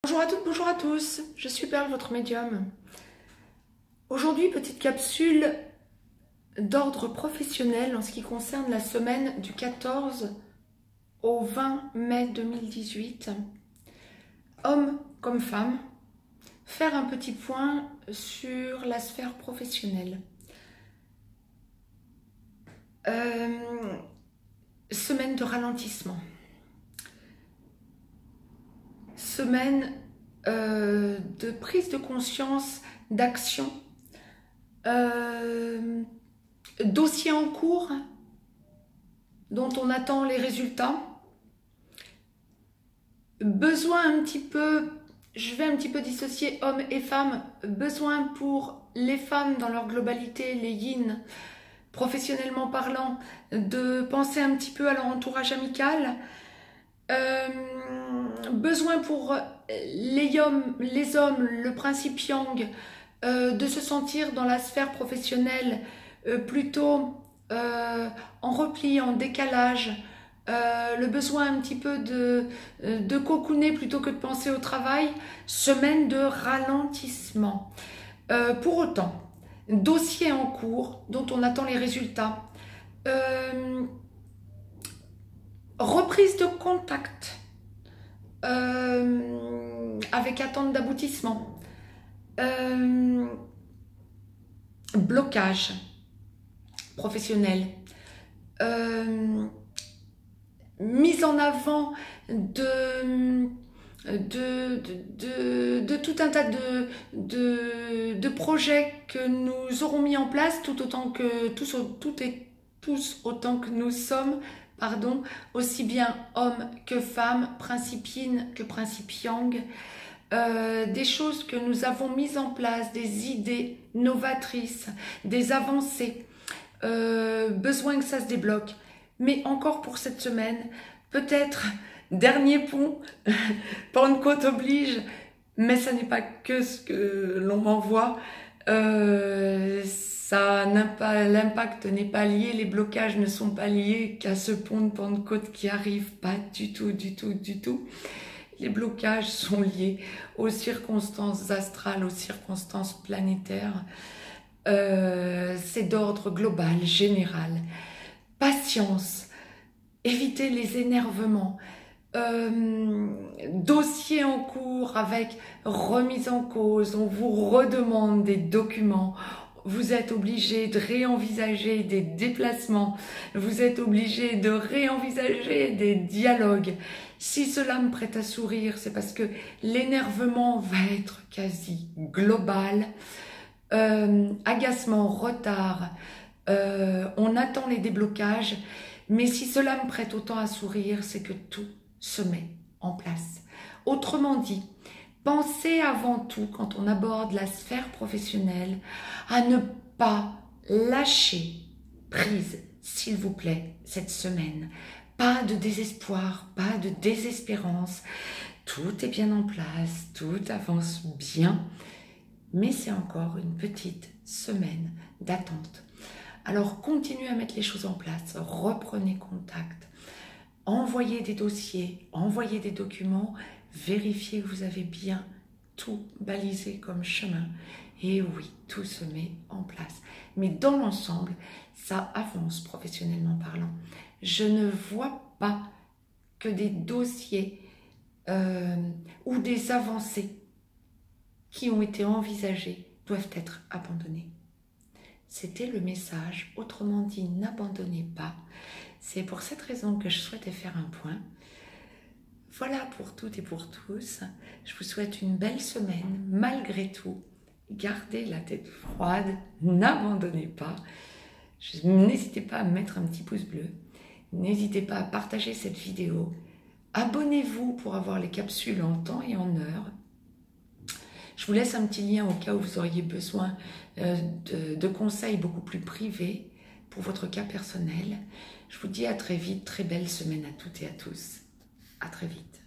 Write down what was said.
Bonjour à toutes, bonjour à tous, je suis Perle, votre médium. Aujourd'hui, petite capsule d'ordre professionnel en ce qui concerne la semaine du 14 au 20 mai 2018. Hommes comme femmes, faire un petit point sur la sphère professionnelle. Semaine de ralentissement. Semaine de prise de conscience, d'action, dossier en cours dont on attend les résultats, besoin un petit peu, je vais un petit peu dissocier hommes et femmes, besoin pour les femmes dans leur globalité, les yin, professionnellement parlant, de penser un petit peu à leur entourage amical, besoin pour les hommes, le principe yang, de se sentir dans la sphère professionnelle plutôt en repli, en décalage, le besoin un petit peu de cocooner plutôt que de penser au travail, semaine de ralentissement. Pour autant, dossier en cours dont on attend les résultats, reprise de contact avec attente d'aboutissement, blocage professionnel, mise en avant de tout un tas de projets que nous aurons mis en place tous autant que nous sommes, pardon, aussi bien hommes que femmes, principe yin que principe yang, des choses que nous avons mises en place, des idées novatrices, des avancées, besoin que ça se débloque. Mais encore pour cette semaine, peut-être dernier pont, Pentecôte oblige, mais ça n'est pas que ce que l'on m'envoie. L'impact n'est pas lié, les blocages ne sont pas liés qu'à ce pont de Pentecôte qui arrive, pas du tout, du tout, du tout. Les blocages sont liés aux circonstances astrales, aux circonstances planétaires. C'est d'ordre global, général. Patience, évitez les énervements. Dossier en cours avec remise en cause, on vous redemande des documents, vous êtes obligé de réenvisager des déplacements, vous êtes obligé de réenvisager des dialogues. Si cela me prête à sourire, c'est parce que l'énervement va être quasi global, agacement, retard, on attend les déblocages, mais si cela me prête autant à sourire, c'est que tout se met en place. Autrement dit, pensez avant tout, quand on aborde la sphère professionnelle, à ne pas lâcher prise, s'il vous plaît, cette semaine. Pas de désespoir, pas de désespérance. Tout est bien en place, tout avance bien, mais c'est encore une petite semaine d'attente. Alors, continuez à mettre les choses en place, reprenez contact, envoyez des dossiers, envoyez des documents, vérifiez que vous avez bien tout balisé comme chemin. Et oui, tout se met en place. Mais dans l'ensemble, ça avance professionnellement parlant. Je ne vois pas que des dossiers ou des avancées qui ont été envisagées doivent être abandonnés. C'était le message, autrement dit, n'abandonnez pas. C'est pour cette raison que je souhaitais faire un point. Voilà pour toutes et pour tous. Je vous souhaite une belle semaine, malgré tout. Gardez la tête froide, n'abandonnez pas. N'hésitez pas à mettre un petit pouce bleu. N'hésitez pas à partager cette vidéo. Abonnez-vous pour avoir les capsules en temps et en heure. Je vous laisse un petit lien au cas où vous auriez besoin de conseils beaucoup plus privés pour votre cas personnel. Je vous dis à très vite, très belle semaine à toutes et à tous. À très vite.